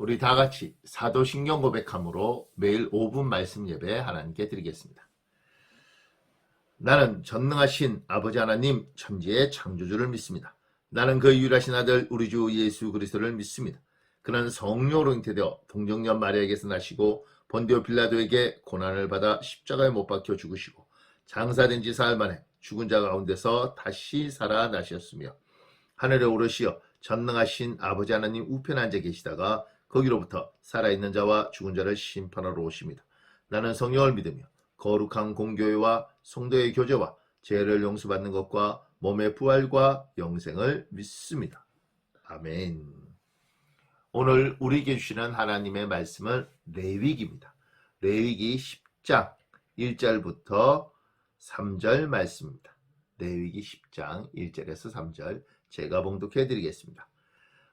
우리 다 같이 사도신경 고백함으로 매일 5분 말씀 예배 하나님께 드리겠습니다. 나는 전능하신 아버지 하나님 천지의 창조주를 믿습니다. 나는 그 유일하신 아들 우리 주 예수 그리스도를 믿습니다. 그는 성령으로 잉태되어 동정녀 마리아에게서 나시고 본디오 빌라도에게 고난을 받아 십자가에 못 박혀 죽으시고 장사된 지 사흘 만에 죽은 자 가운데서 다시 살아나셨으며 하늘에 오르시어 전능하신 아버지 하나님 우편에 앉아 계시다가 거기로부터 살아있는 자와 죽은 자를 심판하러 오십니다. 나는 성령을 믿으며 거룩한 공교회와 성도의 교제와 죄를 용서받는 것과 몸의 부활과 영생을 믿습니다. 아멘. 오늘 우리에게 주시는 하나님의 말씀은 레위기입니다. 레위기 10장 1절부터 3절 말씀입니다. 레위기 10장 1절에서 3절 제가 봉독해 드리겠습니다.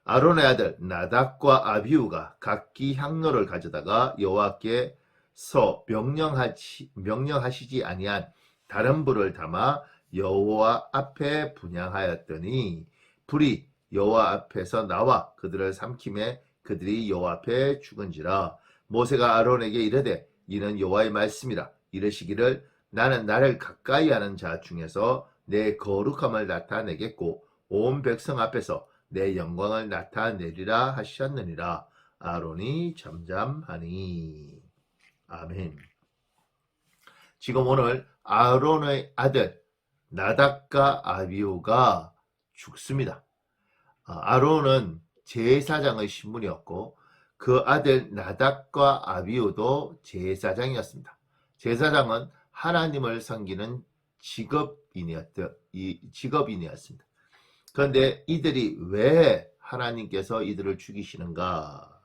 아론의 아들 나답과 아비후가 각기 향로를 가져다가 여호와께서 명령하시지 아니한 다른 불을 담아 여호와 앞에 분향하였더니 불이 여호와 앞에서 나와 그들을 삼키매 그들이 여호와 앞에 죽은지라. 모세가 아론에게 이르되 이는 여호와의 말씀이라. 이르시기를 나는 나를 가까이 하는 자 중에서 내 거룩함을 나타내겠고 온 백성 앞에서 내 영광을 나타내리라 하셨느니라. 아론이 잠잠하니. 아멘. 지금 오늘 아론의 아들 나답과 아비후가 죽습니다. 아론은 제사장의 신분이었고 그 아들 나답과 아비후도 제사장이었습니다. 제사장은 하나님을 섬기는 직업인이었습니다. 그런데 이들이 왜 하나님께서 이들을 죽이시는가?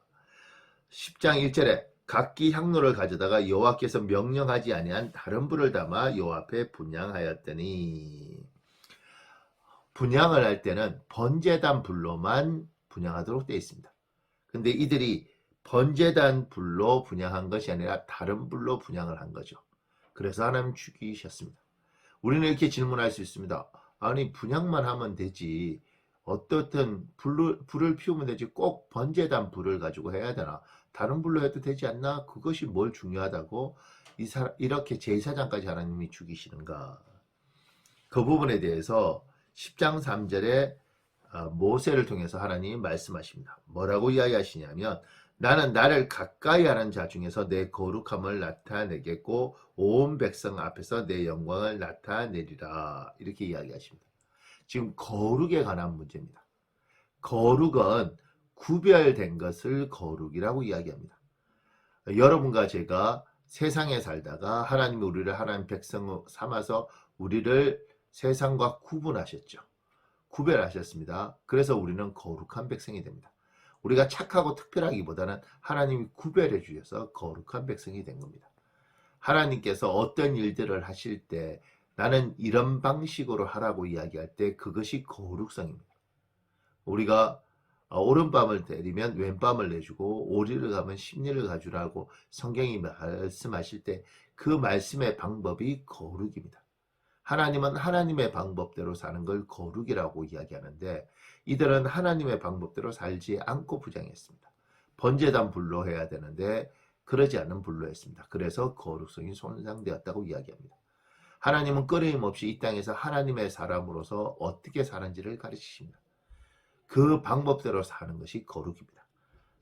10장 1절에 각기 향로를 가져다가 여호와께서 명령하지 아니한 다른 불을 담아 여호와 앞에 분향하였더니, 분향을 할 때는 번제단 불로만 분향하도록 되어 있습니다. 근데 이들이 번제단 불로 분향한 것이 아니라 다른 불로 분향을 한 거죠. 그래서 하나님 죽이셨습니다. 우리는 이렇게 질문할 수 있습니다. 아니 분향만 하면 되지 어떻든 불을 피우면 되지 꼭 번제단 불을 가지고 해야 되나? 다른 불로 해도 되지 않나? 그것이 뭘 중요하다고 이렇게 제사장까지 하나님이 죽이시는가? 그 부분에 대해서 10장 3절에 모세를 통해서 하나님이 말씀하십니다. 뭐라고 이야기하시냐면 나는 나를 가까이 하는 자 중에서 내 거룩함을 나타내겠고 온 백성 앞에서 내 영광을 나타내리라. 이렇게 이야기하십니다. 지금 거룩에 관한 문제입니다. 거룩은 구별된 것을 거룩이라고 이야기합니다. 여러분과 제가 세상에 살다가 하나님이 우리를 하나님 백성 삼아서 우리를 세상과 구분하셨죠. 구별하셨습니다. 그래서 우리는 거룩한 백성이 됩니다. 우리가 착하고 특별하기보다는 하나님이 구별해 주셔서 거룩한 백성이 된 겁니다. 하나님께서 어떤 일들을 하실 때 나는 이런 방식으로 하라고 이야기할 때 그것이 거룩성입니다. 우리가 오른밤을 때리면 왼밤을 내주고 오리를 가면 십리를 가주라고 성경이 말씀하실 때 그 말씀의 방법이 거룩입니다. 하나님은 하나님의 방법대로 사는 걸 거룩이라고 이야기하는데 이들은 하나님의 방법대로 살지 않고 부정했습니다. 번제단 불로 해야 되는데 그러지 않은 불로 했습니다. 그래서 거룩성이 손상되었다고 이야기합니다. 하나님은 끊임없이 이 땅에서 하나님의 사람으로서 어떻게 사는지를 가르치십니다. 그 방법대로 사는 것이 거룩입니다.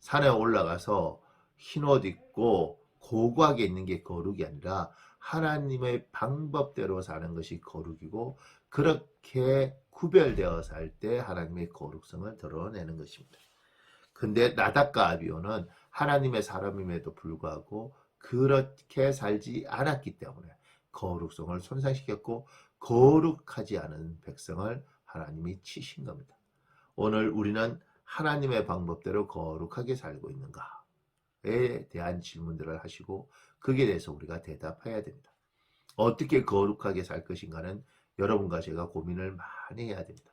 산에 올라가서 흰옷 입고 고고하게 있는 게 거룩이 아니라 하나님의 방법대로 사는 것이 거룩이고 그렇게 구별되어 살 때 하나님의 거룩성을 드러내는 것입니다. 근데 나답과 아비후는 하나님의 사람임에도 불구하고 그렇게 살지 않았기 때문에 거룩성을 손상시켰고 거룩하지 않은 백성을 하나님이 치신 겁니다. 오늘 우리는 하나님의 방법대로 거룩하게 살고 있는가에 대한 질문들을 하시고 거기에 대해서 우리가 대답해야 됩니다. 어떻게 거룩하게 살 것인가는 여러분과 제가 고민을 많이 해야 됩니다.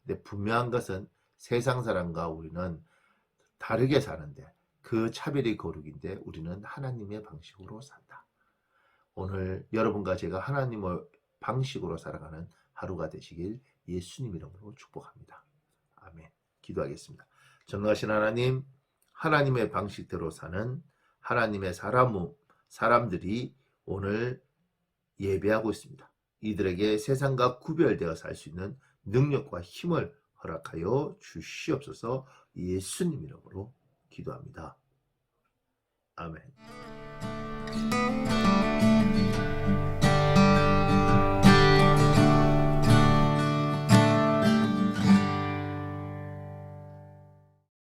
근데 분명한 것은 세상 사람과 우리는 다르게 사는데 그 차별이 거룩인데 우리는 하나님의 방식으로 산다. 오늘 여러분과 제가 하나님의 방식으로 살아가는 하루가 되시길 예수님 이름으로 축복합니다. 아멘. 기도하겠습니다. 전능하신 하나님, 하나님의 방식대로 사는 하나님의 사람들이 오늘 예배하고 있습니다. 이들에게 세상과 구별되어 살 수 있는 능력과 힘을 허락하여 주시옵소서. 예수님 이름으로 기도합니다. 아멘.